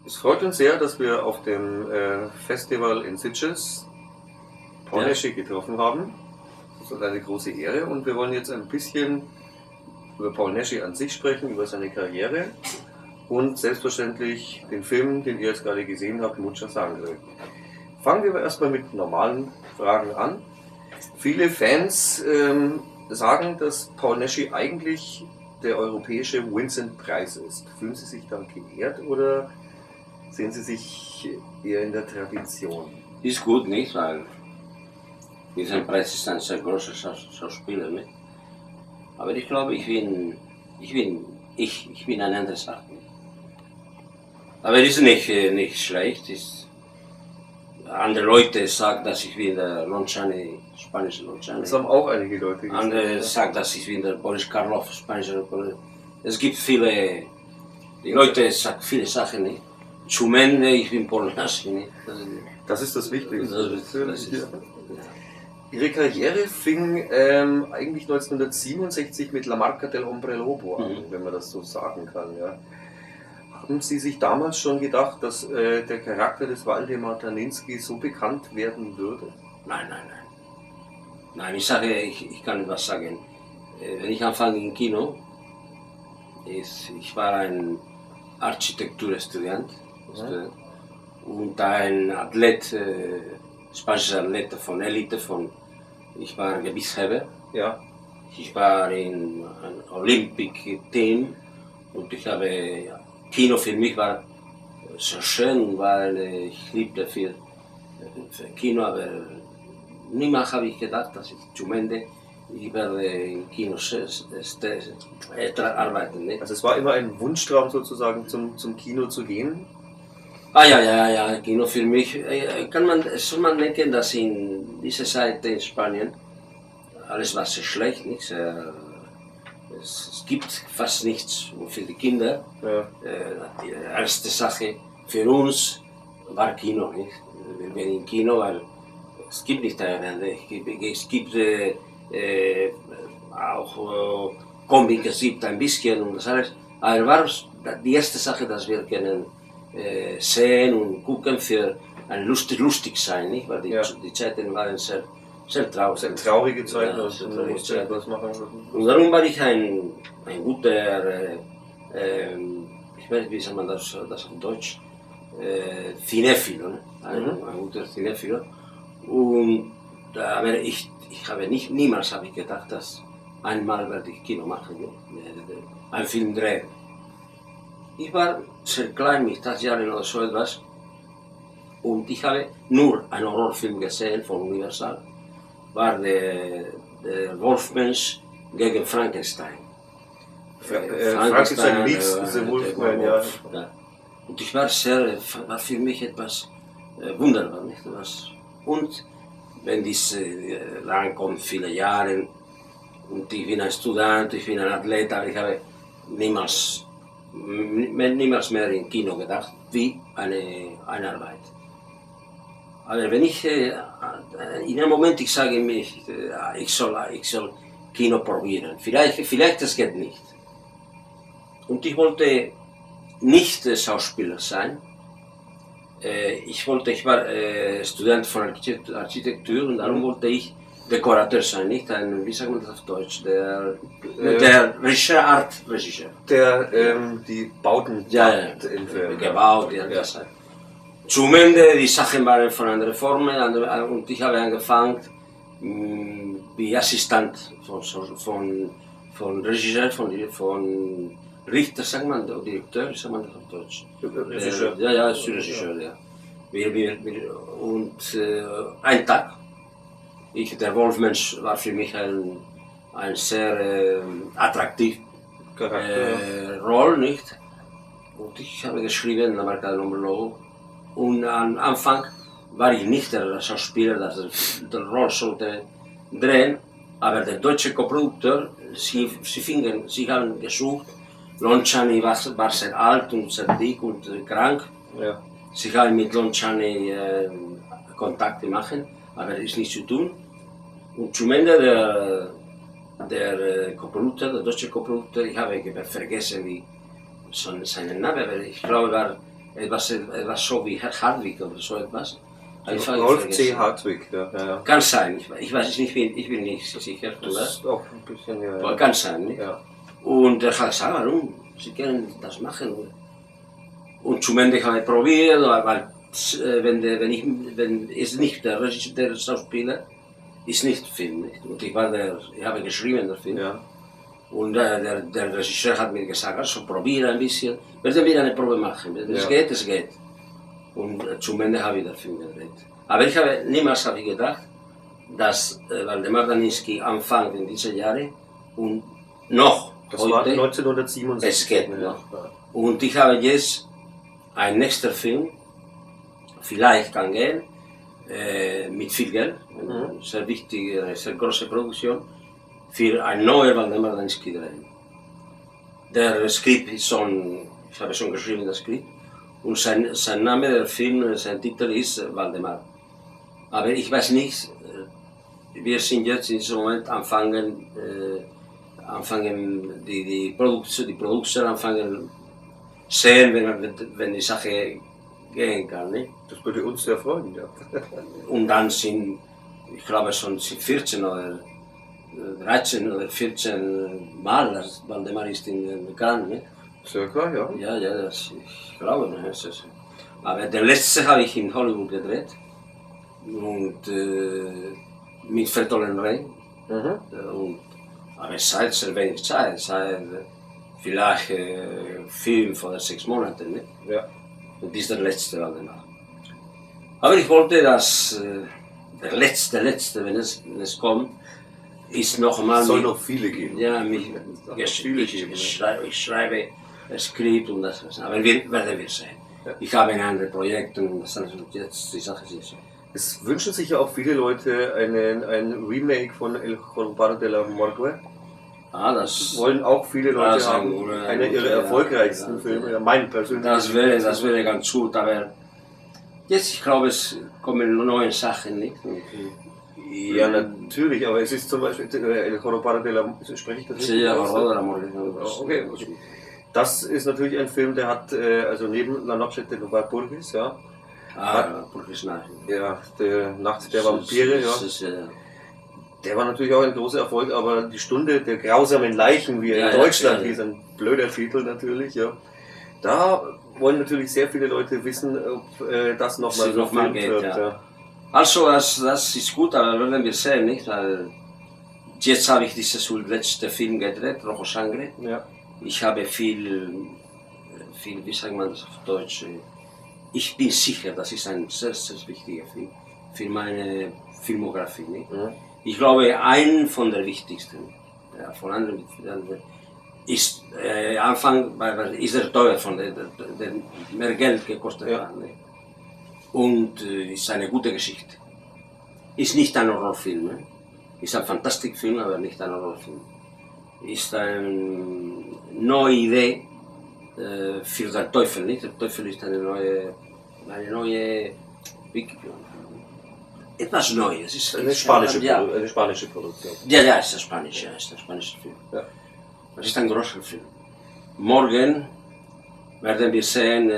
Es freut uns sehr, dass wir auf dem Festival in Sitges Paul Naschy getroffen haben. Das ist eine große Ehre und wir wollen jetzt ein bisschen über Paul Naschy an sich sprechen, über seine Karriere und selbstverständlich den Film, den ihr jetzt gerade gesehen habt, Mucha Sangre. Fangen wir aber erstmal mit normalen Fragen an. Viele Fans sagen, dass Paul Naschy eigentlich der europäische Vincent-Preis ist. Fühlen Sie sich dann geehrt oder sehen Sie sich eher in der Tradition? Ist gut, nicht? Weil Vincent-Preis ist ein sehr großer Schauspieler, nicht? Aber ich glaube, ich bin eine andere Sache. Aber es ist nicht schlecht. Andere Leute sagen, dass ich wie der Lonciani, spanische Lonciani. Das haben auch einige Leute gesagt. Andere sagen, dass ich wie der Boris Karloff, spanischer Lonciani. Es gibt viele, die Leute sagen viele Sachen nicht. Zum Ende, ich bin Paul Naschy, nicht? Das ist das Wichtigste. Das ist, ja. Ihre Karriere fing eigentlich 1967 mit La Marca del Hombre Lobo an, wenn man das so sagen kann. Ja. Haben Sie sich damals schon gedacht, dass der Charakter des Waldemar Tarninski so bekannt werden würde? Nein. Nein, ich kann etwas sagen. Wenn ich anfange im Kino, ich war ein Architekturstudent und ein Athlet, spanischer Athlet von Elite, ich war Gewichtsheber. Ja. Ich war in einem Olympic-Team und ich habe, Kino für mich war so schön, weil ich liebte für Kino, aber niemals habe ich gedacht, dass ich zum Ende ich werde im Kino arbeiten. Nicht? Also es war immer ein Wunschtraum sozusagen zum Kino zu gehen? Ja, Kino für mich. Soll man denken, dass in dieser Zeit in Spanien alles war sehr schlecht. Nicht? Es gibt fast nichts für die Kinder. Ja. Die erste Sache für uns war Kino. Nicht? Wir gehen im Kino, weil es gibt nicht eine. Es gibt auch Comic, es gibt ein bisschen und das alles. Aber war die erste Sache, dass wir können sehen und gucken für ein lustig sein, nicht? Weil die Zeiten waren sehr traurig. Sehr traurige Zeiten, ja, was machen würden. Und darum war ich ein guter, ich weiß nicht, wie sagt man das auf Deutsch, Cinephilo, ne? Ein guter Cinephilo. Und aber niemals habe ich gedacht, dass einmal werde ich Kino machen, ne? Einen Film drehen. Ich war sehr klein, mit 8 Jahren oder so etwas, und ich habe nur einen Horrorfilm gesehen von Universal, war der Wolfmensch gegen Frankenstein. Frankenstein meets the Wolfman, ja. Und ich war für mich etwas wunderbar, nicht? Und wenn dies rankommt, viele Jahre, und ich bin ein Student, ich bin ein Athlet, aber ich habe niemals mehr im Kino gedacht, wie eine Arbeit. Aber wenn ich in einem Moment ich sage mir, ich soll Kino probieren, vielleicht das geht nicht. Und ich wollte nicht Schauspieler sein. Ich war Student von Architektur und darum wollte ich Dekorateur sein, nicht ein, wie sagt man das auf Deutsch, der Artregisseur. Der die Bauten gebaut, das heißt. Zum Ende, die Sachen waren von anderen Formen und ich habe angefangen wie Assistent von Regisseur, von Richter, sagt man, oder Direktor, sagt man das auf Deutsch? Regisseur. Ja, ist Regisseur, ja. Und ein Tag, der Wolfmensch war für mich ein sehr attraktiv Rolle, nicht? Und ich habe geschrieben, La Marca del Hombre Lobo. Und am Anfang war ich nicht der Schauspieler, der Rolle sollte drehen, aber der deutsche Koprodukteur, sie haben gesucht, Lonciani war sehr alt und sehr dick und krank. Ja. Sie haben mit Lonciani Kontakt gemacht, aber es ist nicht zu tun. Und zum Ende der deutsche Koprodukteur, ich habe vergessen, wie seinen Namen, aber ich glaube, war etwas so wie Herr Hartwig oder so etwas. Rolf C. Hartwig, ja. Kann sein, ich weiß es nicht, ich bin nicht sicher. Das ist auch ein bisschen, ja. Kann sein, nicht? Ja. Und er hat gesagt, warum? Sie können das machen. Und zum Ende habe ich probiert, weil wenn es nicht der Schauspieler ist nicht Film. Nicht? Und ich habe geschrieben, der Film. Ja. Und der Regisseur hat mir gesagt, also probiere ein bisschen, werden wir eine Probe machen. Wenn es geht, es geht. Und zum Ende habe ich den Film gedreht. Aber niemals habe ich gedacht, dass Waldemar Daniński Anfang in diesen Jahren und noch Das heute, war 1977. es geht noch. Und ich habe jetzt ein nächster Film, vielleicht kann gehen, mit viel Geld, eine sehr wichtige, eine sehr große Produktion, für ein neuer Waldemar Daniński drehen. Der Skript ist schon, ich habe schon geschrieben das Skript, und sein Name der Film, sein Titel ist Waldemar. Aber ich weiß nicht, wir sind jetzt in diesem Moment anfangen die Produktion anfangen sehen, wenn die Sache gehen kann. Nicht? Das würde uns sehr freuen, ja. Und dann sind, ich glaube schon 14 oder 13 oder 14 Mal, dass Waldemar ist in Cannes. Nicht? Circa, ja. Ja, ich glaube. Aber der letzte habe ich in Hollywood gedreht. Und mit Vertollen Rey. Aber seit sehr wenig Zeit, seit vielleicht 5 oder 6 Monaten. Nicht? Ja. Und das ist der letzte Waldemar. Aber ich wollte, dass der letzte, wenn es kommt, ist noch einmal. Es soll noch viele geben. Ja, ich schreibe das Skript und das. Aber werden wir sehen. Ja. Ich habe ein anderes Projekt und das ist jetzt die Sache ist so. Es wünschen sich ja auch viele Leute ein Remake von El Jorobado de la Morgue. Das wollen auch viele Leute haben. Einer ihrer erfolgreichsten Filme, ja, mein persönlicher. Das wäre ganz gut, aber jetzt, ich glaube, es kommen neue Sachen, nicht? Ja, natürlich, aber es ist zum Beispiel El Jorobado de la Morgue, spreche ich das richtig? Ja, Jorobado de la Morgue. Okay. Das ist natürlich ein Film, der hat, also neben La Noche de los Vampiros, ja. Burgis Nacht. Ja, der Nacht der Vampire, ja. Der war natürlich auch ein großer Erfolg, aber die Stunde der grausamen Leichen, wie er in Deutschland hieß, ein blöder Titel natürlich, ja. Da wollen natürlich sehr viele Leute wissen, ob das nochmal gefilmt wird. Ja. Also, das ist gut, aber werden wir sehen, nicht? Weil jetzt habe ich diesen letzten Film gedreht, Rojo Sangre. Ja. Ich habe viel, wie sagt man das auf Deutsch? Ich bin sicher, das ist ein sehr, sehr wichtiger Film für meine Filmografie. Nicht? Mhm. Ich glaube, ein von der wichtigsten, ja, von anderen ist Anfang, weil ist der teuer von der mehr Geld gekostet hat. Ja. Und ist eine gute Geschichte. Ist nicht ein Horrorfilm, ne? Ist ein Fantastikfilm, aber nicht ein Horrorfilm. Ist eine neue Idee für den Teufel, nicht? Der Teufel ist eine neue etwas Neues. Ist eine spanische Produktion. Ja, ist ein spanischer Film. Ja. Das ist ein großer Film. Morgen werden wir sehen,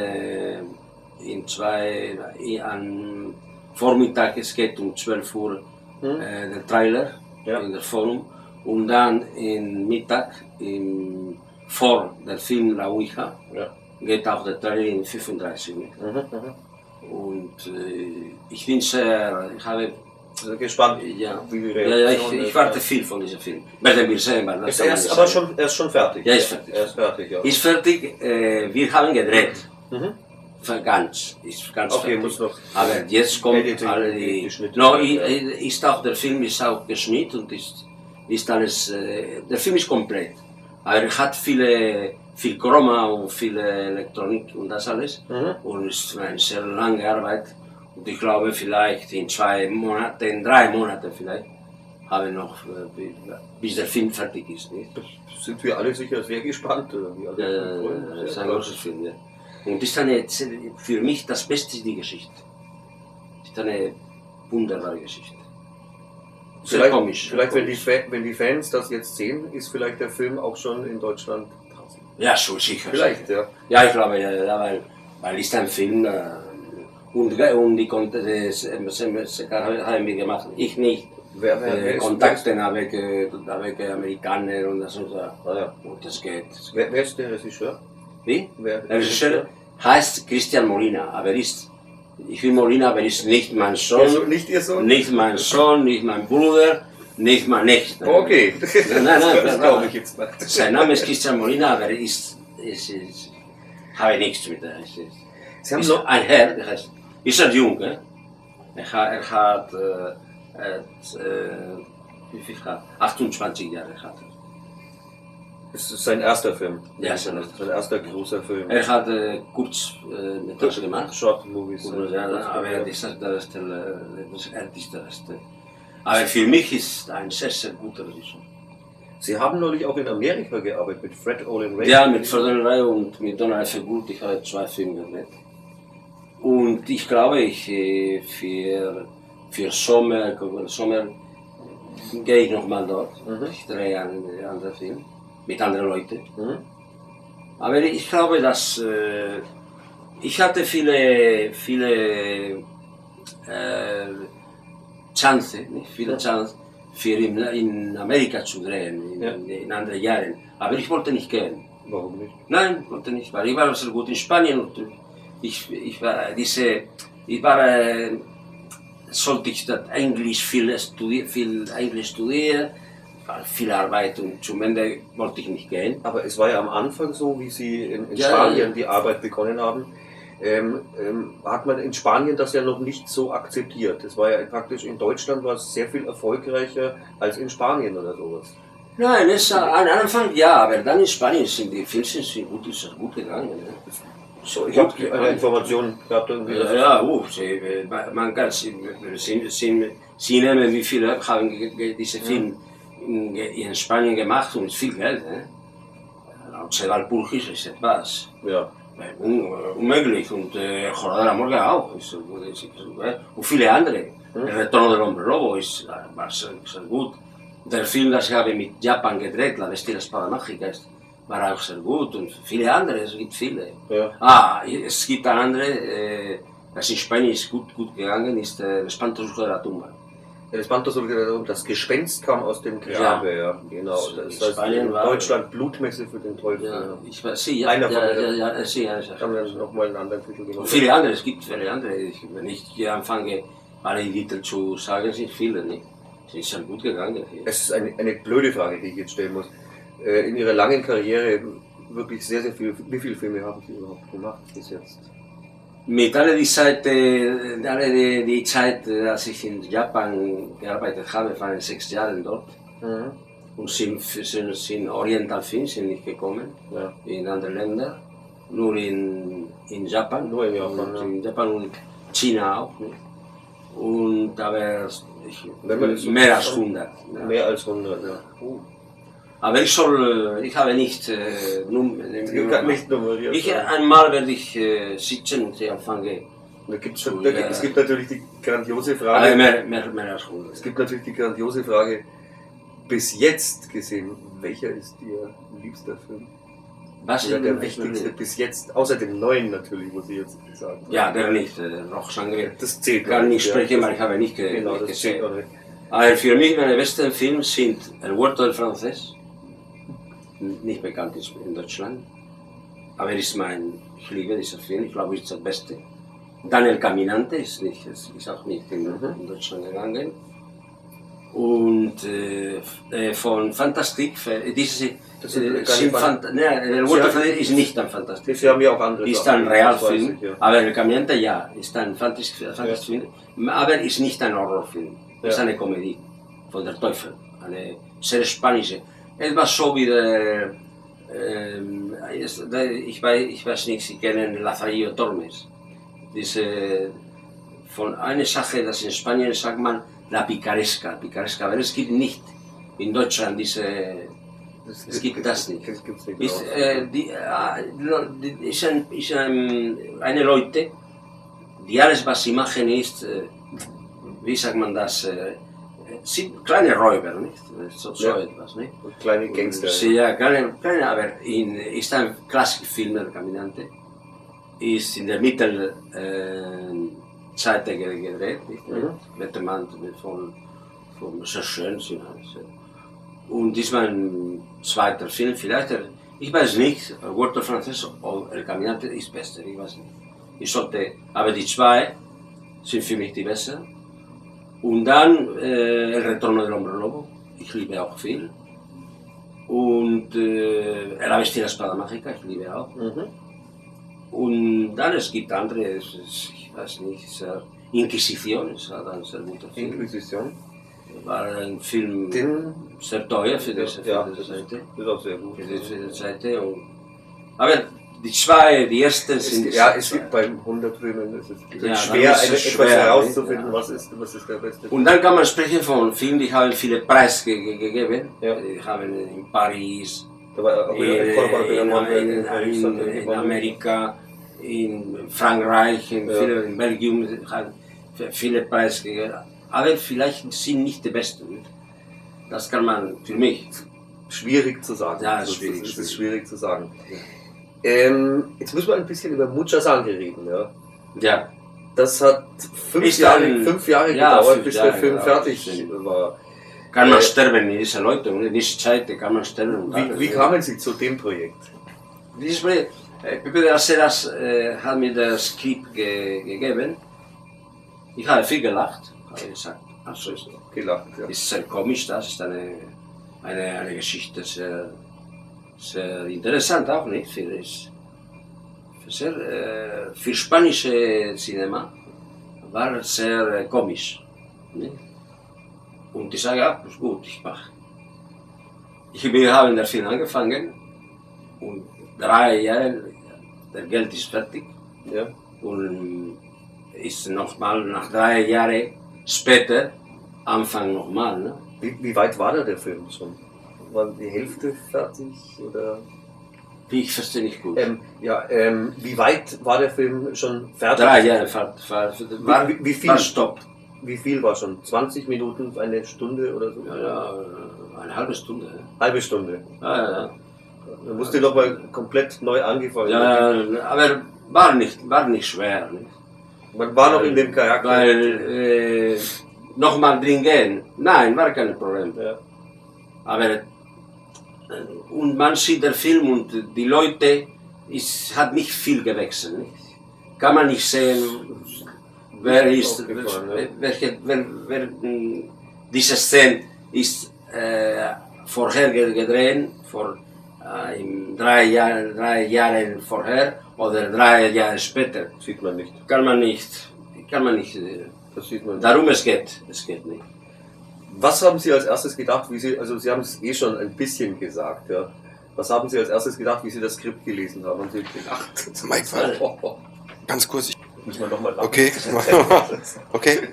am Vormittag, es geht um 12 Uhr, der Trailer in der Forum. Und dann im Mittag, vor dem Film La Ouija, geht auch der Trailer in 35 Minuten. Und ich bin sehr, gespannt, wie die Reaktion ist. Ich warte viel von diesem Film. Werden wir sehen, weil das er ist schon fertig. Ja, ist fertig. Er ist fertig, ja. Ist fertig, wir haben gedreht. Ist ganz okay, fertig. muss noch. Aber jetzt kommt alle die. Der Film ist auch geschnitten und ist alles. Der Film ist komplett. Aber er hat viel Chroma und viel Elektronik und das alles. Und es ist eine sehr lange Arbeit. Und ich glaube, vielleicht in 2 Monaten, 3 Monaten vielleicht, haben wir noch, bis der Film fertig ist. Nicht? Sind wir alle sicher sehr gespannt. Das ist ein großes Film. Ja. Und ist für mich das Beste ist die Geschichte. Es ist eine wunderbare Geschichte. Sehr komisch. Vielleicht wenn die Fans das jetzt sehen, ist vielleicht der Film auch schon in Deutschland draußen. Ja, schon sicher. Vielleicht, ja. Ja, ich glaube, ja, weil weil ist ein Film und die konnte das haben wir gemacht, ich nicht. Kontakte avec Amerikaner und so. Ja. Und das geht. Wer ist der Regisseur? Wie? Wer Der Regisseur heißt Christian Molina, aber ich bin Molina, aber ist nicht mein Sohn. Also nicht Ihr Sohn? Nicht mein Sohn, nicht mein Bruder, nicht mein Nicht. Okay, Nein, das glaube ich jetzt mal. Sein Name ist Christian Molina, aber habe nichts mit der. Sie haben Ist noch, ein Herr, der heißt, ist jung, er hat wie viel hat? 28 Jahre hat er. es ist sein erster Film. Ja, sein erster großer Film. Er hat Kurzmetragen gemacht. Short Movies. Aber das Älteste. Aber für mich ist ein sehr, sehr guter Regisseur. Sie haben neulich auch in Amerika gearbeitet mit Fred Olen Ray. Ja, mit Fred Olen Ray und mit Donald F. Gould. Ich habe 2 Filme gedreht. Und ich glaube, für Sommer gehe ich nochmal dort. Ich drehe einen anderen Film mit anderen Leuten. Aber ich glaube, dass ich hatte viele Chance für in Amerika zu drehen, in anderen Jahren. Aber ich wollte nicht gehen. Warum nicht? Nein, wollte nicht, weil ich war sehr gut in Spanien und sollte ich das Englisch viel Englisch studieren, viel Arbeit und zum Ende wollte ich nicht gehen. Aber es war ja am Anfang so, wie Sie in Ja, Spanien die Arbeit begonnen haben, hat man in Spanien das ja noch nicht so akzeptiert. Das war ja praktisch in Deutschland war es sehr viel erfolgreicher als in Spanien oder sowas. Nein, am Anfang ja, aber dann in Spanien sind die Filme gut gegangen. Ne? So, ich habe eine Information gehabt. Man kann sie nehmen, wie viele haben diese Filme in Spanien gemacht und viel Geld. Ne? Laut Sebald Purgis ist etwas. Ja. Unmöglich und Jornada de la Morgue auch. Und viele andere. El Retorno del Hombre Lobo war sehr gut. Der Film, das ich habe mit Japan gedreht, La Bestia Espada Mágica, war auch sehr gut und viele andere, es gibt viele. Ja. Es gibt ein andere, das in Spanien ist gut gegangen, ist Espanto Surge de la Tumba. Das Gespenst kam aus dem Grabe, ja. Genau. Das heißt, in Deutschland Blutmesse für den Teufel. Ja, ich weiß, Einer von denen. Haben wir nochmal einen anderen Titel gemacht. Und viele andere, es gibt viele andere. Wenn ich hier anfange, alle Titel zu sagen, sind viele nicht. Es ist sehr gut gegangen hier. Es ist eine blöde Frage, die ich jetzt stellen muss. In Ihrer langen Karriere wirklich sehr, sehr viel. Wie viele Filme haben Sie überhaupt gemacht bis jetzt? Mit all die Zeit, als ich in Japan gearbeitet habe, waren 6 Jahre dort. Und sind Oriental Films sind nicht gekommen, in andere Länder. Nur in Japan. Nur in Japan, in Japan und China auch. Nicht? Und aber mehr als 100. Ja. Mehr als 100, ja. Aber ich habe nicht nummeriert. Einmal werde ich sitzen und anfangen. Es gibt natürlich die grandiose Frage. Mehr als 100. Es gibt natürlich die grandiose Frage, bis jetzt gesehen, welcher ist Ihr liebster Film? Was ist der wichtigste bis jetzt, außer dem neuen natürlich, muss ich jetzt sagen. Ja, der nicht, noch Sangre. Das zählt gar nicht sprechen, weil ich habe nicht genau, das gesehen. Aber für mich meine besten Filme sind El Huerto del Francés, nicht bekannt in Deutschland, aber ich liebe diesen Film, ich glaube, es ist der beste. Dann El Caminante ist auch nicht in Deutschland gegangen. Und von Fantastik, El Huerto del Francés ist nicht ein Fantastik. Sie haben ja auch andere. Ist ein Realfilm, aber El Caminante ja, ist ein Fantastik-Film, aber ist nicht ein Horrorfilm. Es ist eine Komödie von der Teufel, eine sehr spanische. Etwas so wie ich weiß nicht, Sie kennen Lazarillo Tormes. Von einer Sache, das in Spanien sagt man la picaresca, aber es gibt nicht in Deutschland es gibt das nicht. Eine Leute, die alles was sie machen ist, wie sagt man das, sind kleine Räuber, nicht? So etwas, nicht? Kleine Gangster. Ja, kleine, aber ist ein Klassikfilm, El Caminante. ist in der Mittelzeit gedreht, nicht? Wettermann von sehr schön. Und das ist mein zweiter Film, vielleicht, ich weiß nicht, Walter Frances oder El Caminante ist besser, ich weiß nicht. Aber die zwei sind für mich die besser. Und dann El Retorno del Hombre Lobo, ich liebe auch viel. Und La Bestia Espada Mágica, ich liebe auch. Und dann es gibt andere, ich weiß nicht, Inquisition ist ein sehr guter Film. Inquisition. War ein Film sehr teuer für diese Seite. Das ist auch sehr gut. Für diese Seite. Aber die zwei, die ersten sind... Ja, es gibt beim 100 Filmen, es ist schwer, etwas herauszufinden, was ist der beste. Und dann kann man sprechen von Filmen, die haben viele Preise gegeben. Die haben in Paris, in Amerika, in Frankreich, in Belgien, haben viele Preise gegeben. Aber vielleicht sind nicht die besten. Das kann man für mich. Schwierig zu sagen. Ja, es ist schwierig zu sagen. Jetzt müssen wir ein bisschen über Mucha Sangre reden. Ja. Das hat 5 Jahre gedauert, bis der Film fertig war. Kann man sterben in dieser Erläuterung, in dieser Zeit kann man sterben. Wie kamen Sie zu dem Projekt? Dieses Projekt, Pepe de las Heras hat mir das Skript gegeben. Ich habe viel gelacht, habe gesagt. Also Gelacht, ja. Ist sehr komisch, das ist eine Geschichte sehr interessant auch nicht für spanische Cinema war sehr komisch. Nicht? Und ich sage, ja, ist gut, ich mache. Wir haben den Film angefangen und 3 Jahre, der Geld ist fertig. Ja. Und ist nochmal nach 3 Jahren später, Anfang nochmal. Ne? Wie weit war der Film schon? War die Hälfte fertig? Oder? Ich verstehe nicht gut. Wie weit war der Film schon fertig? 3 Jahre wie viel? War Stopp. Wie viel war schon? 20 Minuten, eine Stunde oder so? Ja, eine halbe Stunde. Halbe Stunde? Ja. Da musste noch mal komplett neu angefangen werden. Ja, aber war nicht schwer. Nicht? Man war noch in dem Charakter. Weil nochmal drin gehen, nein, war kein Problem. Ja. Aber und man sieht den Film und die Leute, hat nicht viel gewechselt. Nicht? Kann man nicht sehen, wer diese Szene ist vorher gedreht, in 3 Jahren vorher oder 3 Jahre später. Sieht man nicht. Kann man nicht. Das sieht man nicht. Darum es geht nicht. Was haben Sie als erstes gedacht, Sie haben es schon ein bisschen gesagt, ja. Was haben Sie als erstes gedacht, wie Sie das Skript gelesen haben? Haben Sie gedacht? Mike, ganz kurz. Müssen wir noch mal okay. Okay.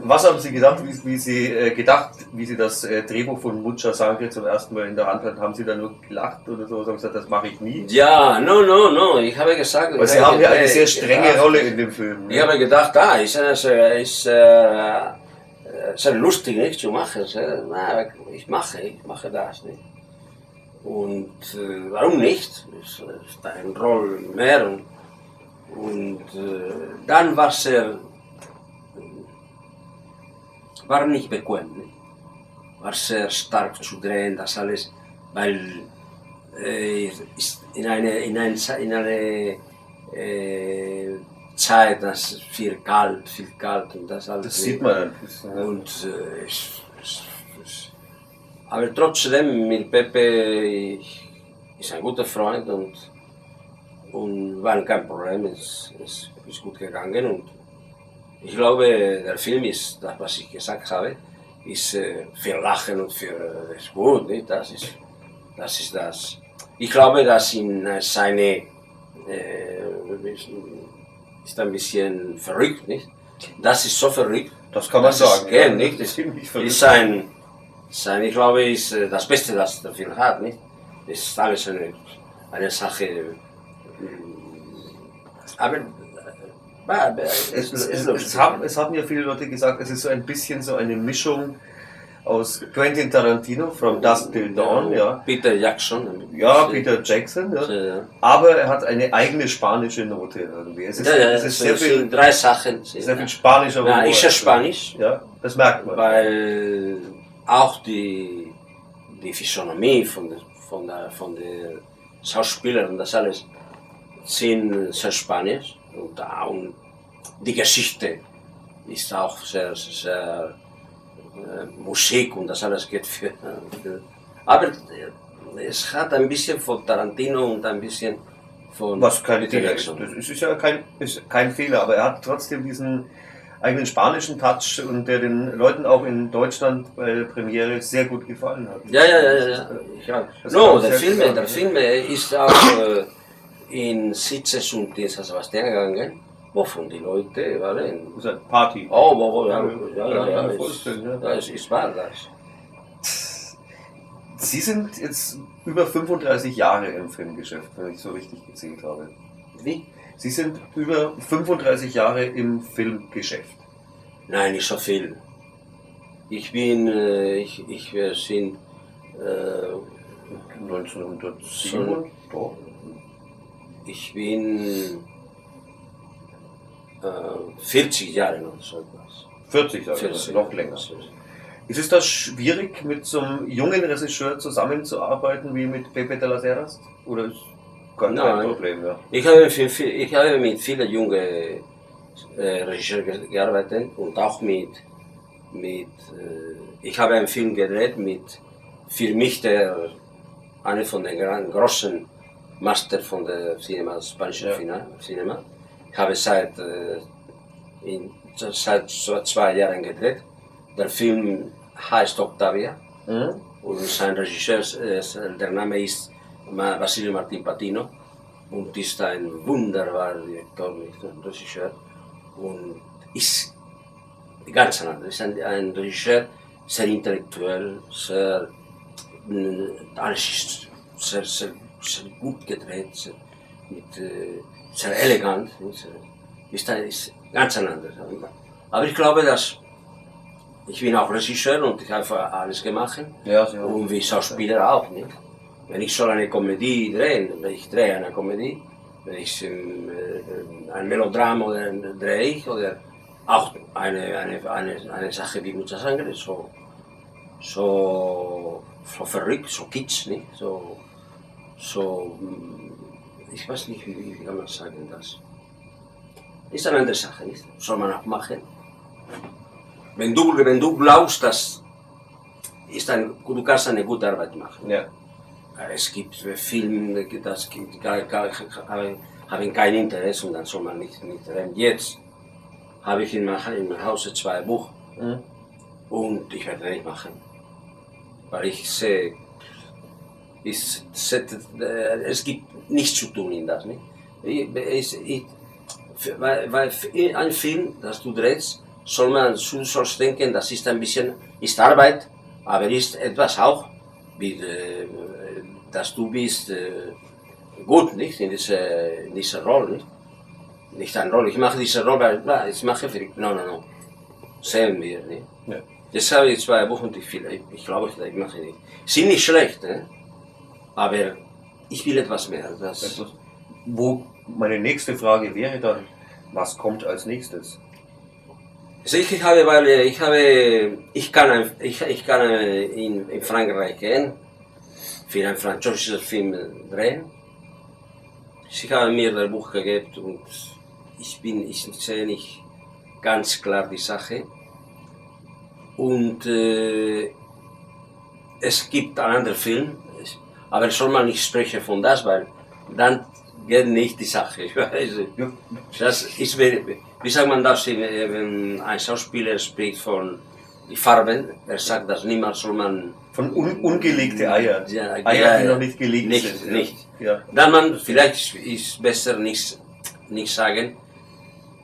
Was haben Sie gedacht, wie Sie das Drehbuch von Mucha Sangre zum ersten Mal in der Hand hatten? Haben Sie da nur gelacht oder so? Haben Sie gesagt, das mache ich nie? Ja, no. Ich habe gesagt... Weil Sie haben ja eine sehr strenge Rolle in dem Film. Ich habe gedacht, ist sehr lustig, nicht zu machen. Ich mache das nicht. Und warum nicht? Ist eine Rolle mehr. Und dann war nicht bequem. Nicht? War sehr stark zu drehen, das alles, weil ist in eine Zeit, das viel kalt und das alles. Das sieht man ein bisschen. Und, aber trotzdem, mit Pepe ist ein guter Freund und war kein Problem, es ist gut gegangen. Und ich glaube, der Film ist, das was ich gesagt habe, ist für Lachen und für ist gut, nicht? Das ist das. Ich glaube, dass in seine ist ein bisschen verrückt, nicht? Das ist so verrückt. Das kann man sagen. Geht, nicht? Das ist ich glaube, ist das Beste, das der Film hat, nicht? Das ist alles eine Sache. Aber es haben ja viele Leute gesagt, es ist so ein bisschen so eine Mischung aus Quentin Tarantino, From Dusk Till Dawn, ja. Peter Jackson. Ja, Peter Jackson, ja. Ja. Aber er hat eine eigene spanische Note irgendwie. Es ist, es ist sehr viel, drei Sachen. sehr viel spanischer Ja, Humor. ist ja Spanisch, Ja, das merkt man. weil auch die Physiognomie von der Schauspieler und das alles sind sehr spanisch und die Geschichte ist auch sehr Musik und das alles geht für aber es hat ein bisschen von Tarantino und ein bisschen von Was kein Peter Fehler ist. Jackson. Das ist ja kein Fehler, aber er hat trotzdem diesen eigenen spanischen Touch und der den Leuten auch in Deutschland bei der Premiere sehr gut gefallen hat. Ja. Das No, kann der sehr Film, gut ist auch in Sitges und in San Sebastián gegangen, wovon die Leute waren. Das ist eine Party. Oh, ja, es ist wahr das. Sie sind jetzt über 35 Jahre im Filmgeschäft, wenn ich so richtig gezählt habe. Wie? Sie sind über 35 Jahre im Filmgeschäft. Nein, nicht so viel. Ich bin, wir sind 1907. Doch. ich bin 40 Jahre noch so etwas. 40 Jahre, 40, noch länger. Ist es das schwierig, mit so einem jungen Regisseur zusammenzuarbeiten wie mit Pepe de las Heras? Oder ist gar kein Nein. Problem? Ja? Ich habe mit vielen jungen Regisseuren gearbeitet und auch ich habe einen Film gedreht für mich einer von den großen Master von der spanischen Cinema. Ich habe seit 2 Jahren gedreht. Der Film heißt Octavia und sein Regisseur, der Name ist Basilio Martín Patino und ist ein wunderbarer Direktor, Regisseur und ist ganz anders. Ist ein Regisseur, sehr intellektuell, alles ist sehr gut gedreht, sehr elegant, ist ganz anders. Aber ich glaube, dass ich bin auch Regisseur und ich habe alles gemacht Ja, und wie Schauspieler auch. Nicht? Wenn ich soll eine Komödie drehen, ich drehe eine Komödie, wenn ich ein Melodrama drehe ich oder auch eine Sache wie Mucha Sangre, so verrückt, so kitsch, nicht? So, ich weiß nicht, wie kann man sagen das. Ist eine andere Sache, nicht? Soll man auch machen. Wenn du glaubst, du kannst eine gute Arbeit machen. Ja. Es gibt Filme, haben kein Interesse und dann soll man nicht reden. Jetzt habe ich in meinem Hause 2 Bücher und ich werde nicht machen. Weil ich sehe, es gibt nichts zu tun in das. Nicht? Weil ein Film, das du drehst, du sollst denken, das ist ein bisschen Arbeit, aber ist etwas auch, dass du bist gut, nicht in dieser Rolle, nicht eine Rolle. Ich mache diese Rolle, weil ich mache für no, sehen wir, nicht? Ja. Jetzt habe ich 2 Wochen und ich glaube, ich mache nicht. Sind nicht schlecht, aber ich will etwas mehr. Wo meine nächste Frage wäre dann, was kommt als nächstes? Also ich kann in Frankreich gehen, für einen französischen Film drehen. Ich habe mir das Buch gegeben und ich sehe nicht ganz klar die Sache. Und es gibt einen anderen Film, aber soll man nicht sprechen von das, weil dann geht nicht die Sache. Ich weiß, das ist, wie sagt man das, wenn ein Schauspieler spricht von die Farben, er sagt, dass niemals soll man... Von ungelegte Eier. Ja, Eier, die noch nicht gelegt nicht, sind. Nicht. Ja. Dann man, vielleicht ist besser nicht sagen,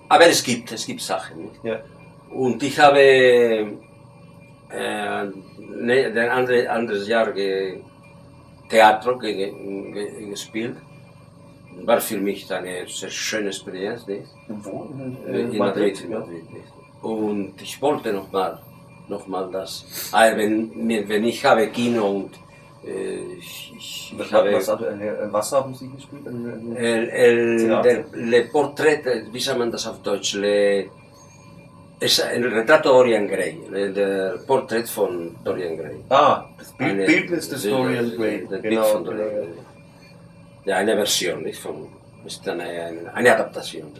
aber es gibt Sachen. Nicht? Ja. Und ich habe ein anderes Jahr Theater gespielt. War für mich eine sehr schöne Experienz. Nicht? Wo? In Madrid. Und ich wollte noch mal nochmal das. Aber wenn ich habe Kino und ich habe... Was haben Sie gespielt? Le Portrait, wie sagt man das auf Deutsch? El retrato Dorian Gray, der Porträt von Dorian Gray. Ah, das Bildnis des Dorian Gray. Das Bild von Dorian Gray. Ja, eine Version, nicht von, ist eine Adaptation,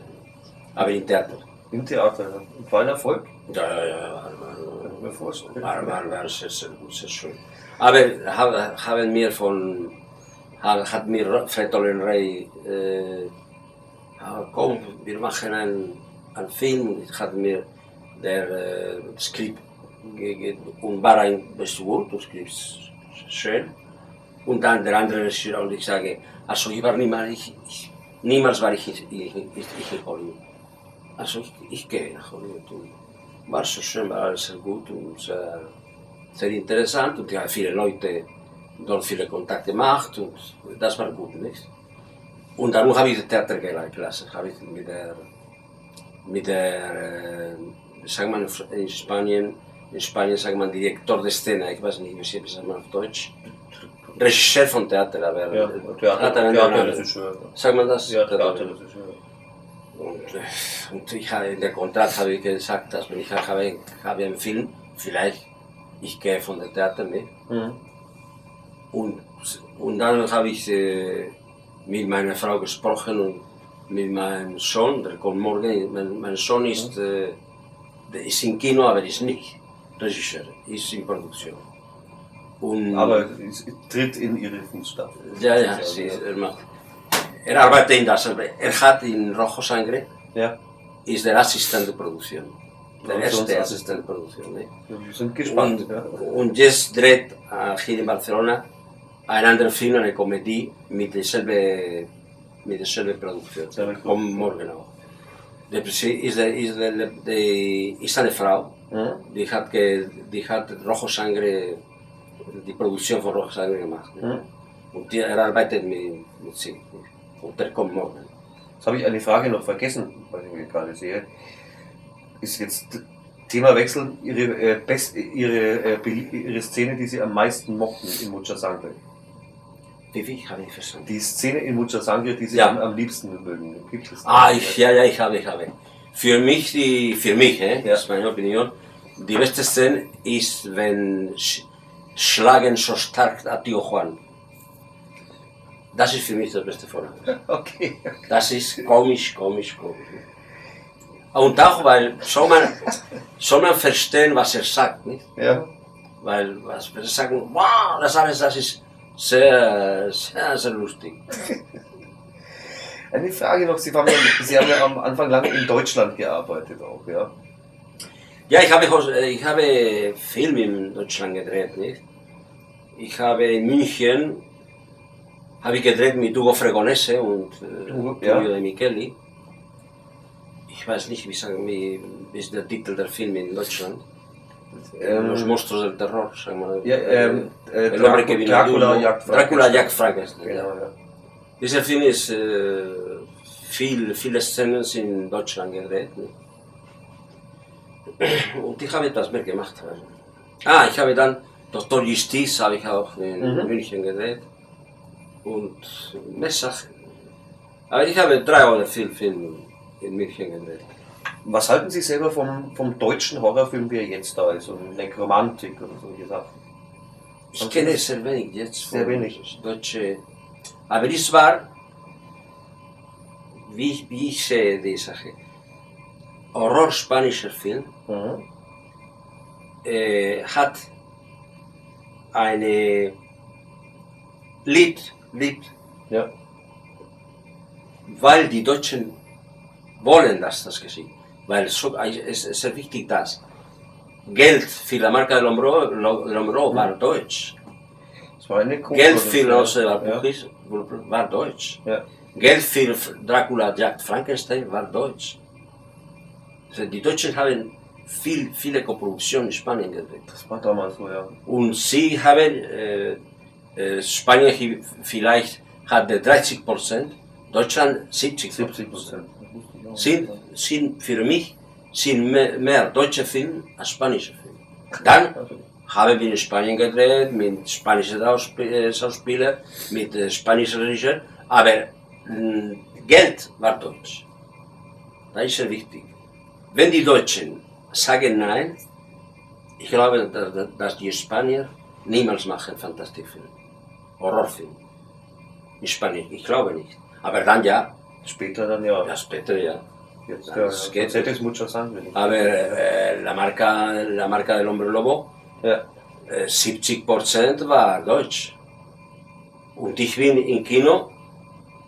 aber im Theater. Im Theater, war ein Erfolg? Ja, war sehr gut, sehr schön. Aber hat mir Fred Dorian Gray, komm, wir machen einen Film, hat mir der Skript und war ein bist gut, du skripst schön. Und dann der andere Regisseur und ich sage, also ich war niemals war ich in Hollywood. Also ich gehe nach Hollywood und war so schön, war alles sehr gut und sehr interessant und ich habe viele Leute dort viele Kontakte gemacht und das war gut, nicht? Und dann habe ich das Theater gelassen, habe ich mit der sagt man in Spanien sagt man Direktor de Szene, ich weiß nicht, wie sagt man auf Deutsch. Regisseur von Theater, aber Theaterregisseur. Sagt man das? Ja, Theaterregisseur. Und ich habe in der Kontrakt habe ich gesagt, dass wenn ich habe einen Film, vielleicht ich gehe von der Theater mit. Mhm. Und dann habe ich mit meiner Frau gesprochen und mit meinem Sohn, der kommt morgen. Mein Sohn ist im Kino, aber ist nicht Regisseur, ist in Produktion. Aber es tritt in ihre Fußstapfen. Ja, er arbeitet in das, er hat in Rojo Sangre, ist der Assistent der Produktion. Der erste Assistent der Produktion. Ne? Wir sind gespannt. Und jetzt dreht hier in Barcelona einen anderen Film, eine Komödie mit derselben Produktion. Kommt morgen auch. Ist eine Frau, die hat Rojo Sangre, die Produktion von Rojo Sangre gemacht. Ne? Und er arbeitet mit sie. Und der kommt morgen. Jetzt habe ich eine Frage noch vergessen, weil ich mich gerade sehe. Ist jetzt Themawechsel Ihre Szene, die Sie am meisten mochten in Mucha Sangre? Wie habe ich verstanden? Die Szene in Mucha Sangre, die Sie am liebsten mögen. Ich habe. Für mich, das ist meine Opinion, die beste Szene ist, wenn Schlagen so stark a Tío Juan. Das ist für mich das Beste von allem. Okay. Das ist komisch. Und auch, weil soll man verstehen, was er sagt, nicht? Ja. Weil was wir sagen, wow, das ist sehr lustig. Eine Frage noch, Sie haben ja am Anfang lange in Deutschland gearbeitet auch, ja? Ja, ich habe Filme in Deutschland gedreht, nicht? Ich habe in München gedreht mit Hugo Fregonese und Tullio De Micheli. Ich weiß nicht, wie ist der Titel der Filme in Deutschland? Los Monstruos del Terror, sagen wir. Dracula jagt Frankenstein. Genau, ja. Dieser Film ist viele Szenen in Deutschland gedreht. Ne? Und ich habe etwas mehr gemacht. Ich habe dann Dr. Justiz habe ich auch in München gedreht. Und mehr Sachen. Aber ich habe 3 oder 4 Filme in München gedreht. Was halten Sie selber vom deutschen Horrorfilm, wie er jetzt da ist? Und Nekromantik und solche Sachen? Ich kenne sehr wenig jetzt. Sehr wenig. Deutsche. Aber es war, wie ich sehe die Sache, Horror-spanischer Film hat eine Lied, ja. Weil die Deutschen wollen, dass das geschieht. Weil es ist sehr wichtig, dass Geld für die Marca del Hombro war deutsch. Geld für war deutsch. Ja. Geld für Dracula jagt Frankenstein war deutsch. Also die Deutschen haben viele Koproduktionen in Spanien gedreht. Das war damals so, ja. Und sie haben, Spanien vielleicht hatte 30%, Deutschland 70%. Sind für mich mehr deutsche Filme als spanische Filme. Dann haben wir in Spanien gedreht, mit spanischen Schauspielern, mit spanischen Regisseur, aber Geld war deutsch. Das ist sehr wichtig. Wenn die Deutschen sagen nein, ich glaube, dass die Spanier niemals machen Fantastikfilm, Horrorfilm. In Spanien, ich glaube nicht. Aber dann ja. Später dann ja. Ja, später ja. Jetzt Das geht. es mucho sangre. Aber la marca del Hombre Lobo, Ja. 70% war deutsch. Und ich bin im Kino,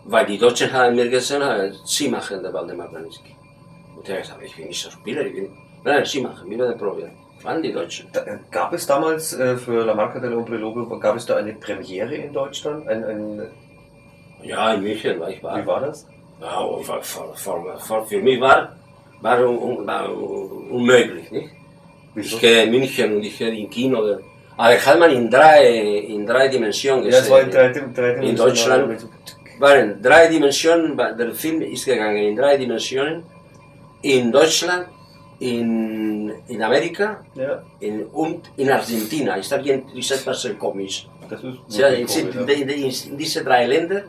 weil die Deutschen haben mir gesagt, sie machen den Waldemar Branitzky. Und ich habe gesagt, ich bin nicht Schauspieler, nein, sie machen, wir werden probieren. Waren die Deutschen. Gab es damals für La Marca del Hombre Lobo, gab es da eine Premiere in Deutschland? Ja, in München war ich. Wie war das? Ja, für mich war unmöglich. Nicht? Wieso? Ich gehe in München und ich gehe im Kino. Aber hat man in drei Dimensionen Ja, es war in drei In Deutschland waren 3 Dimensionen, der Film ist gegangen in 3 Dimensionen. In Deutschland, in Amerika Ja, und in Argentina. Ist etwas sehr komisch. das ist Ja, wirklich in diese 3 Länder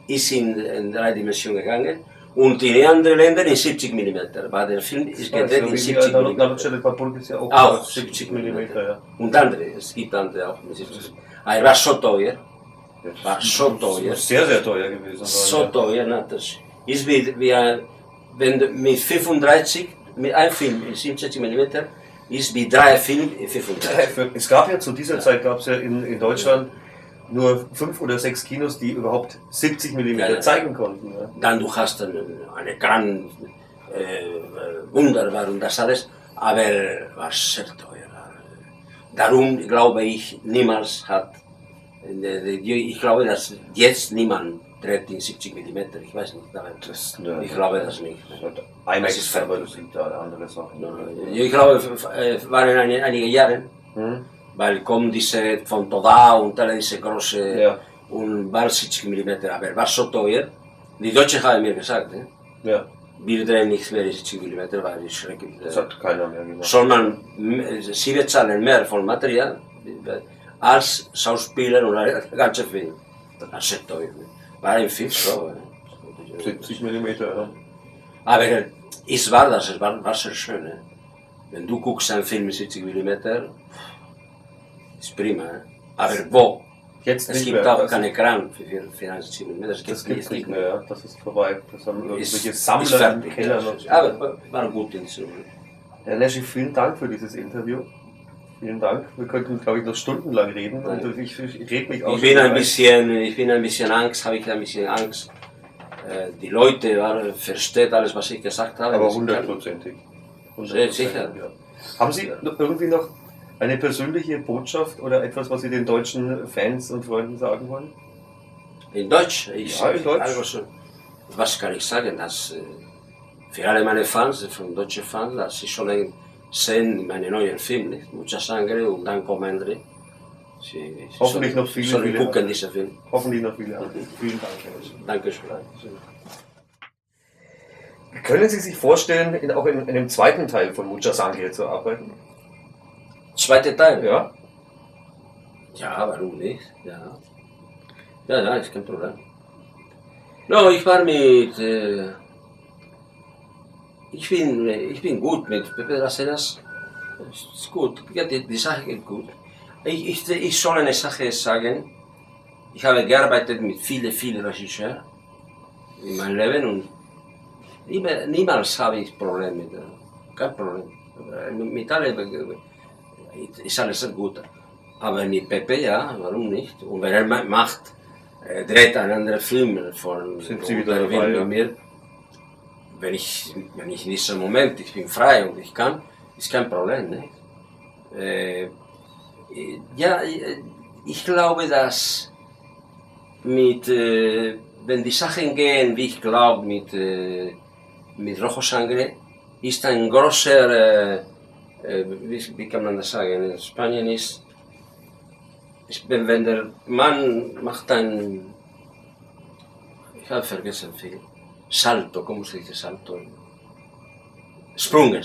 ist in 3 Dimensionen gegangen und in anderen Ländern in 70 mm. Weil der Film ist gedreht in 70 mm. La Noche del Papul ist ja Auch 70 mm. Ja. Und andere, es gibt andere auch mit 70 mm. Aber war so teuer. War so teuer. Das muss sehr, sehr teuer gewesen So sein. teuer, ne? Das ist wenn mit 35, mit einem Film in 70 mm, ist wie 3 Filme in 35. Es gab ja zu dieser Zeit gab es ja in Deutschland nur 5 oder 6 Kinos, die überhaupt 70 mm Ja. zeigen konnten. Ja. Dann du hast eine Kran, wunderbar und das alles, aber war sehr teuer. Darum glaube ich, niemals hat, ich glaube, dass jetzt niemand dreht in 70 mm, ich weiß nicht, aber ich glaube das nicht. IMAX ist ist aber das sind da andere Sachen. Ich glaube, waren einige Jahre, Hm? weil kommen diese von Toda und alle diese große Ja. und war 70 mm, aber war so teuer. Die Deutschen haben mir gesagt, Ja, wir drehen nicht mehr in 70 mm, weil es schrecklich. das hat keiner mehr gemacht. Soll man, sie bezahlen mehr von Material als Schauspieler und der ganze Film. Das ist sehr teuer. War ein Film so. 70 mm, ja. Aber es war sehr schön. Wenn du guckst einen Film mit 70 mm, ist prima. Aber wo? Jetzt Es nicht gibt mehr. auch keine Kran für 70 mm. Das gibt es nicht mehr, ja. Das ist vorbei. Das haben irgendwelche Ist Sammler im fertig. Keller noch. Aber war gut in so. Herr Neschi, vielen Dank für dieses Interview. Vielen Dank. Wir könnten, glaube ich, noch stundenlang reden. Und ich rede mich auch Ich bin ein bisschen Angst, habe ich ein bisschen Angst. Die Leute verstehen alles, was ich gesagt habe. Aber Das- hundertprozentig. Sicher. Ja. Haben Sie irgendwie noch eine persönliche Botschaft oder etwas, was Sie den deutschen Fans und Freunden sagen wollen? In Deutsch? Ja, in Deutsch. Also, was kann ich sagen? Dass, für alle meine Fans, von deutschen Fans, dass sie sollen sehen meine neuen Film, nicht? Mucha Sangre und dann Comandre. Hoffentlich noch viele, sollen viele. gucken, diesen Film. Hoffentlich noch viele andere. Vielen Dank. Herr Neschi. Dankeschön. Können Sie sich vorstellen, auch in einem zweiten Teil von Mucha Sangre zu arbeiten? Zweiter Teil? Ja? Ja, warum nicht? Ja. Ja, ist kein Problem. No, ich war mit. Ich bin gut mit Pepe de las Heras. Ist gut, ja, die Sache geht gut. Ich soll eine Sache sagen. Ich habe gearbeitet mit vielen Regisseuren in meinem Leben und niemals habe ich Probleme mit. Kein Problem. Mit allen ist alles sehr gut. Aber mit Pepe, ja, warum nicht? Und wenn er macht, dreht einen anderen Film von Sind Sie wieder dabei, mit ja? mir. Wenn ich in diesem Moment, ich bin frei und ich kann, ist kein Problem. Ne? Ja, ich glaube, dass wenn die Sachen gehen, wie ich glaube, mit Rojo Sangre, ist ein großer, wie kann man das sagen, in Spanien ist, wenn der Mann macht ich habe vergessen viel, Salto, ¿cómo se dice Salto? Springen.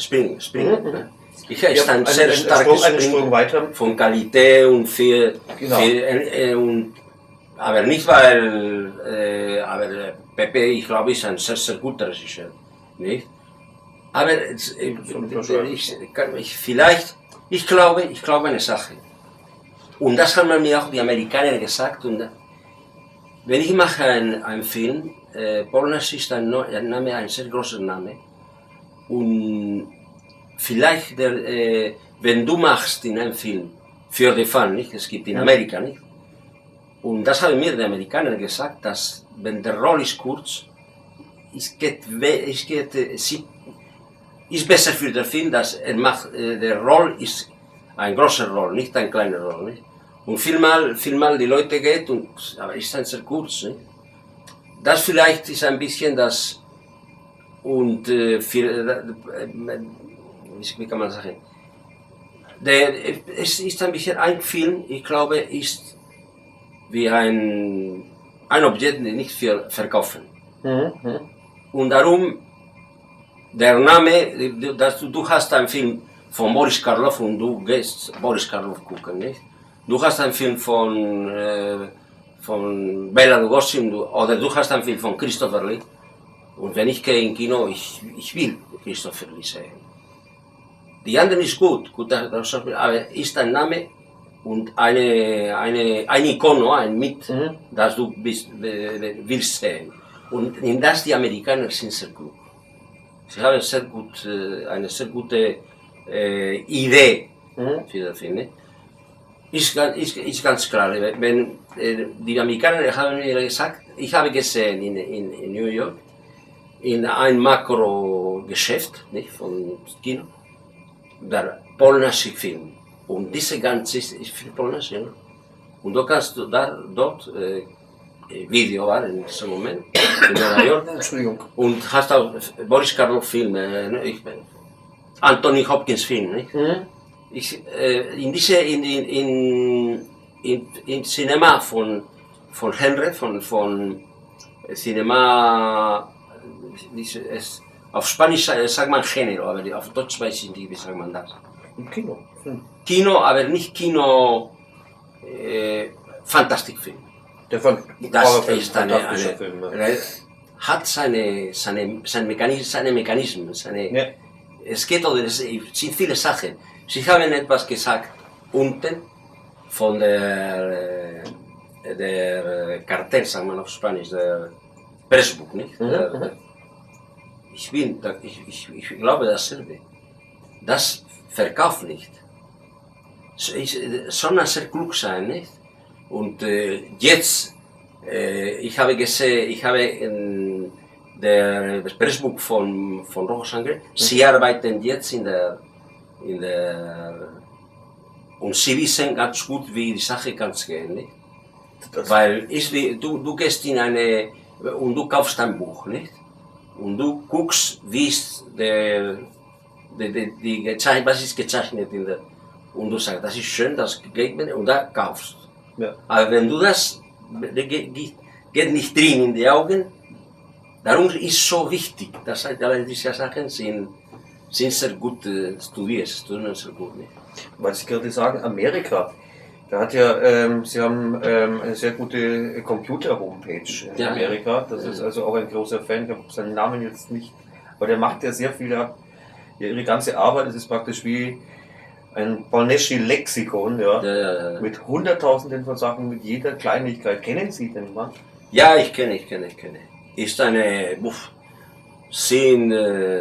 Ich ist ein sehr starkes Sprung weiter. Von Qualität und viel, aber nicht weil, aber Pepe, ich glaube, ist ein sehr, sehr guter Regisseur, nicht? Aber ich glaube eine Sache. Und das haben mir auch die Amerikaner gesagt. Und wenn ich mache einen Film, Polnasch ist ein Name, ein sehr großer Name. Und vielleicht, wenn du machst in einem Film für die Fun, nicht? Es gibt in Amerika, nicht? Und das haben mir die Amerikaner gesagt, dass wenn der Roll ist kurz, ist besser für den Film, dass der Roll ist ein großer Roll, nicht ein kleiner Roll, nicht? Und vielmal die Leute geht aber ist dann sehr kurz, nicht? Das vielleicht ist ein bisschen das und wie kann man sagen? Es ist ein bisschen ein Film, ich glaube, ist wie ein Objekt, nicht für verkaufen. Und darum der Name, du hast einen Film von Boris Karloff und du gehst Boris Karloff gucken, nicht? Du hast einen Film von Bela Lugosi oder du hast einen Film von Christopher Lee. Und wenn ich gehe ins Kino, ich will Christopher Lee sehen. Die anderen ist gut, aber ist ein Name und eine Ikone, ein Mit, das du willst sehen. Und in das die Amerikaner sind sehr klug. Sie haben eine sehr gute Idee für den Film. Ist ganz klar, wenn die Amerikaner haben mir gesagt, ich habe gesehen in New York, in einem Makro-Geschäft von Kino, der polnische Film. Und diese ganze ist für Polnisch, ja. Und du kannst dort Video war in diesem Moment in New York. Entschuldigung. Und hast auch Boris Karloff Filme, Anthony Hopkins Film, nicht? In Cinema von Henry, von Cinema, auf Spanisch sagt man Género, aber auf Deutsch weiß ich nicht, wie sagt man das? Kino. Kino, aber nicht Kino, Fantastikfilm. Das ist hat seine Mechanismen, es geht es sind viele Sachen. Sie haben etwas gesagt unten von der Kartell, sagt man auf Spanisch, der Pressbuch, nicht? Ich glaube dasselbe. Das verkauft nicht. Soll man sehr klug sein, nicht? Und jetzt, ich habe gesehen, das Pressbuch von Rojo Sangre, sie arbeiten jetzt und sie wissen ganz gut, wie die Sache kann gehen, nicht? Weil du gehst in und du kaufst ein Buch, nicht? Und du guckst, wie ist was ist gezeichnet und du sagst, das ist schön, das geht mir, und da kaufst. Ja. Aber wenn du das geht nicht drin in die Augen, darum ist so wichtig, dass alle diese Sachen sind sehr gut studiert, sehr gut. Nicht? Weil Sie gerade sagen, Amerika, da hat ja, Sie haben eine sehr gute Computer-Homepage in Amerika, das ist also auch ein großer Fan, ich habe seinen Namen jetzt nicht, aber der macht ja sehr viel, ihre ganze Arbeit, das ist praktisch wie ein Polneschi-Lexikon, mit Hunderttausenden von Sachen, mit jeder Kleinigkeit. Kennen Sie den Mann? Ja, ich kenne. Ist eine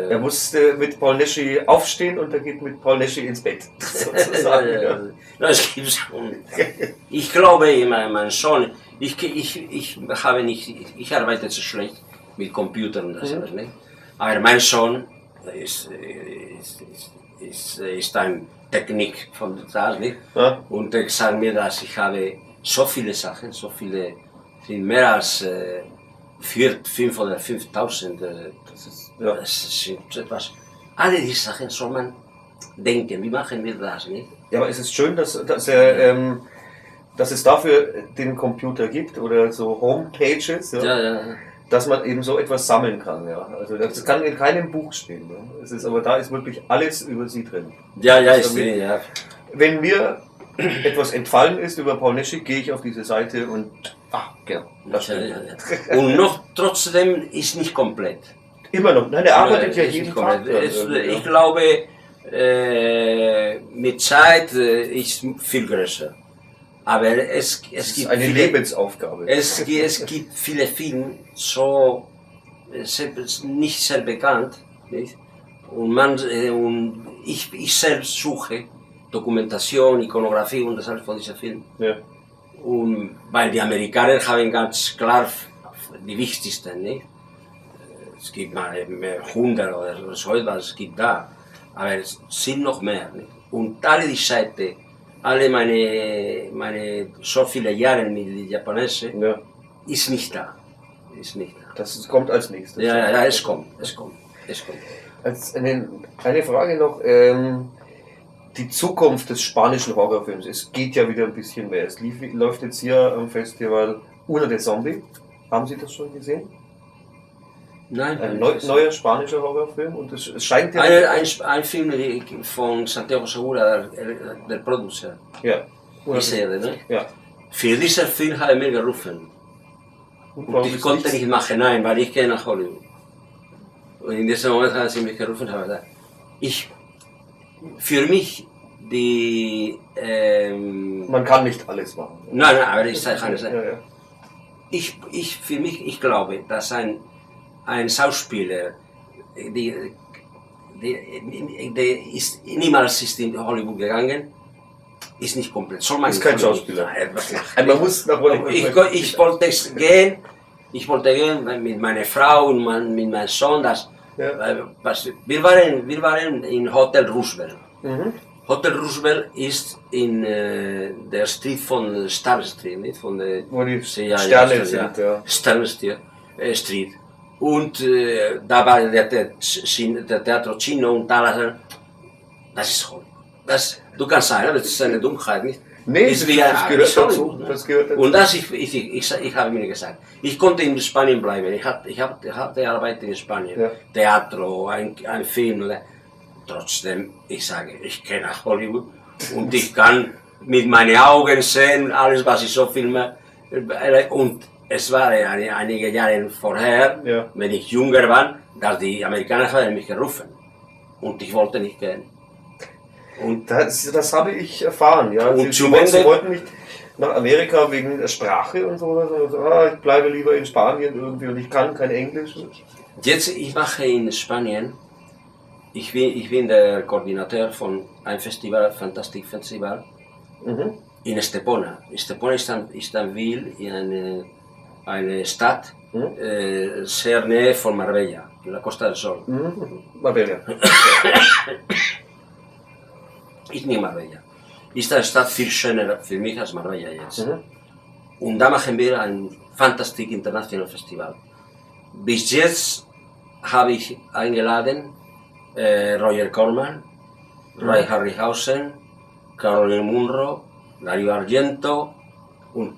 er muss mit Polneschi aufstehen und er geht mit Polneschi ins Bett, sozusagen. Das gibt's schon. Ich glaube immer, mein Sohn, ich arbeite so schlecht mit Computern, das alles nicht. Aber mein Sohn ist ein Technik von das, nicht? Ja. Und er sagt mir, dass ich habe so viele Sachen, sind mehr als 5 oder 5.000. Das sind etwas. Alle diese Sachen soll man denken, wie machen wir das, nicht? Ja, aber es ist schön, dass es dafür den Computer gibt oder so Homepages, dass man eben so etwas sammeln kann. Ja. Also das kann in keinem Buch stehen. Ne? Es ist, aber da ist wirklich alles über sie drin. Ja, ja, Also ist drin, ja. wenn mir etwas entfallen ist über Paul Neschik, gehe ich auf diese Seite und genau, das stimmt. Ja. Und noch trotzdem ist nicht komplett. Immer noch. Nein, der arbeitet ja Ist jeden nicht Tag. komplett. dran, Ich glaube, mit Zeit ist viel größer. Aber es es ist gibt eine viele, Lebensaufgabe. es gibt viele Filme, so nicht sehr bekannt. Nicht? Und ich selbst suche Dokumentation, Ikonografie und das alles von diesen Filmen. Ja. Und weil die Amerikaner haben ganz klar die wichtigsten. Nicht? Es gibt mal 100 oder so etwas, es gibt da. Aber es sind noch mehr. Nicht? Und alle die Seite, alle meine so viele Jahre mit den Japanesen, Ja. ist nicht da. Ist nicht da. Das kommt als nächstes. Ja, es kommt. Eine Frage noch. Die Zukunft des spanischen Horrorfilms. Es geht ja wieder ein bisschen mehr. Es läuft jetzt hier am Festival Una de Zombie. Haben Sie das schon gesehen? Nein, Ein neuer spanischer Horrorfilm. Und es scheint ja... ein Film von Santiago Segura, der Producer. Ja. Ich sehe, ne? Ja. Für diesen Film habe ich mir gerufen. Und Und ich konnte nicht machen, nein, weil ich gehe nach Hollywood. Und in diesem Moment haben sie mich gerufen und haben gesagt, für mich die... Man kann nicht alles machen. nein, aber ich sage eines. Ja, ja. Für mich, ich glaube, dass ein Schauspieler, der ist niemals ist in Hollywood gegangen, ist nicht komplett. Soll man Ist kein Hollywood- Schauspieler. Nein, Man muss nach Hollywood. ich wollte gehen, mit meiner Frau und mit meinem Sohn. Wir waren in Hotel Roosevelt. Mhm. Hotel Roosevelt ist in der Street von Star Street, nicht? Von der Wo die ja, Sterne sind, ja. Star Street. Und da war der Teatro Chino und da, das ist Hollywood. Du kannst sagen, das ist eine Dummheit, nicht? Nee, Ist das wie gehört ein dazu. Hollywood, ne? Das gehört dazu. Und ich habe mir gesagt, ich konnte in Spanien bleiben. Ich hatte Arbeit in Spanien, Ja. Theater, ein Film. Trotzdem, ich sage, ich gehe nach Hollywood und ich kann mit meinen Augen sehen, alles was ich so filme. Und es war einige Jahre vorher, Ja. wenn ich jünger war, dass die Amerikaner haben mich gerufen. Und ich wollte nicht gehen. Und Das habe ich erfahren, ja. Und Sie zum Ende- wollten nicht nach Amerika wegen der Sprache und so. Ich bleibe lieber in Spanien irgendwie und ich kann kein Englisch. jetzt, ich mache in Spanien, ich bin der Koordinator von einem Festival, Fantastic Festival, Mhm. in Estepona. Estepona ist ein Ville, eine Stadt, sehr nahe von Marbella, in la Costa del Sol. Mhm. Marbella. Ist nicht Marbella. Ist eine Stadt viel schöner für mich als Marbella jetzt. Mhm. Und da machen wir ein Fantastic International Festival. Bis jetzt habe ich eingeladen Roger Corman, Ray Harryhausen, Caroline Munro, Dario Argento und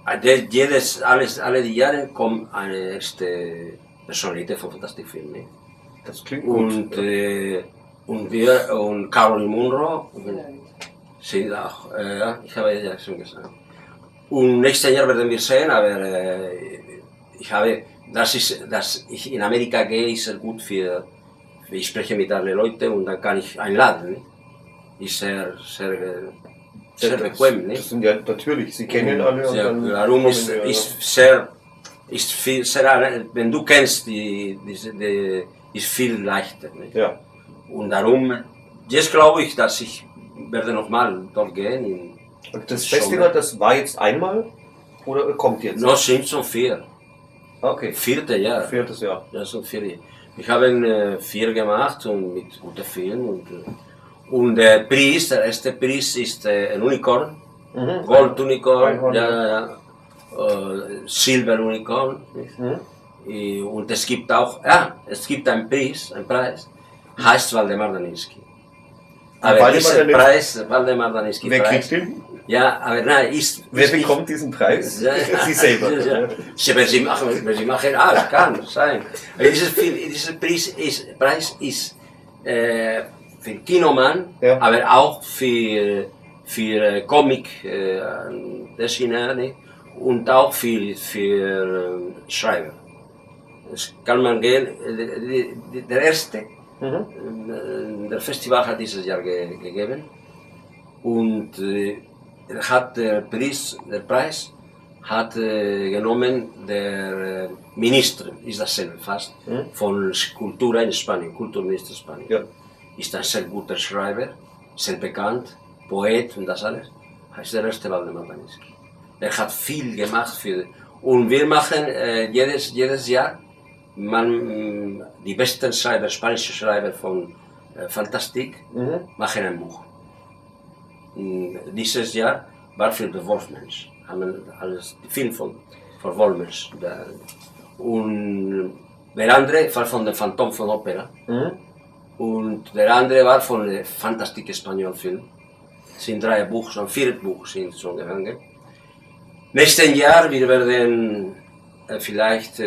alle die Jahre kommt eine erste Personalität von Fantastic Film. Ne? Das klingt gut. Und Caroline Munro sind auch, ich habe ja schon gesagt. Und nächstes Jahr werden wir sehen, aber dass ich in Amerika gehe, ist sehr gut für, ich spreche mit allen Leuten und dann kann ich einladen. Ne? Ist sehr bequem. Ne? Das sind ja natürlich, Sie kennen alle und dann darum kommen ist, wir, ist viel, sehr, wenn du kennst, ist viel leichter. Ne? ja. Und darum, jetzt glaube ich, dass ich werde nochmal dort gehen. Und das Festival, das war jetzt einmal oder kommt jetzt? Noch sind schon 4. Okay. 4. Jahr. 4. Jahr. Ja, schon 4. Ich habe 4 gemacht und mit guten Filmen. Und der Preis, der erste Preis ist ein Unicorn. Mhm. Gold Unicorn, Einhorn, ja. Silber Unicorn. Und es gibt auch, es gibt einen Preis, heißt Waldemar Daniński. Aber Waldemar dieser Daniński. Preis, Waldemar Daniński Wer Preis, kriegt den? Ja, aber nein, Wer bekommt diesen Preis? Ja, Sie selber. Ja. Wenn Sie machen alles, kann sein. Dieser Preis ist für Kinoman, Ja. aber auch für Comic, Designer und auch für Schreiber. Das kann man gehen. Der erste, der Festival hat dieses Jahr gegeben und der Preis hat genommen der Minister, ist dasselbe fast, von Cultura in Spanien, Kulturminister Spanien. Ja. Ist ein sehr guter Schreiber, sehr bekannt, Poet und das alles. Heißt der erste Waldemar Paniski. Er hat viel gemacht und wir machen jedes Jahr die besten Schreiber, spanische Schreiber von Fantastik, machen ein Buch. Dieses Jahr war für den Wolfmensch, haben alles Film von Wolfmensch. Und der andere war von dem Phantom von Opera. Und der andere war von dem Fantastik Espanol-Film. Es sind 3 Buch, schon 4 Buch sind schon gegangen. Nächstes Jahr wir werden vielleicht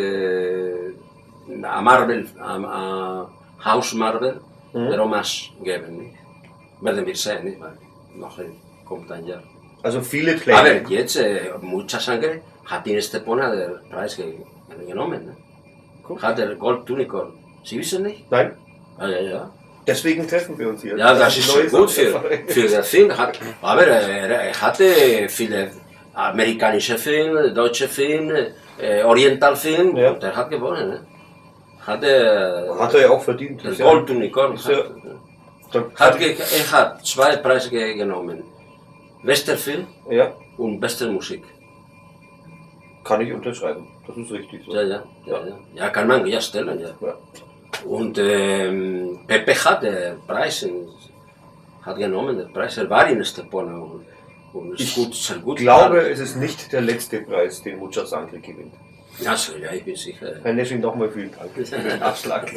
Haus Marvel, Romas geben. Nicht? Werden wir sehen, nicht? Weil noch kommt ein Jahr. Also viele Pläne. Aber jetzt, Mucha Sangre hat in Estepona den Preis genommen. Ne? Cool. Hat der Gold Unicorn. Sie wissen nicht? Nein, Ja. deswegen treffen wir uns hier. Ja, das ist Neues gut für den Film. Aber er hatte viele amerikanische Filme, deutsche Filme, Orientalfilme. Ja. Und er hat gewonnen. Ne? Hat er ja auch verdient. Der Gold Unicorn. Ja. Er hat 2 Preise genommen. Bester Film Ja, und beste Musik. kann ich unterschreiben. Das ist richtig so. Ja, kann man ja stellen. Ja. Ja. Und Pepe hat den Preis hat genommen, den Preis. Er war in Estepona und ist sehr gut. Ich glaube, es ist nicht der letzte Preis, den Mucha Sangre gewinnt. Also, ja, ich bin sicher. Herr Nesching, nochmal vielen Dank für den Abschlag.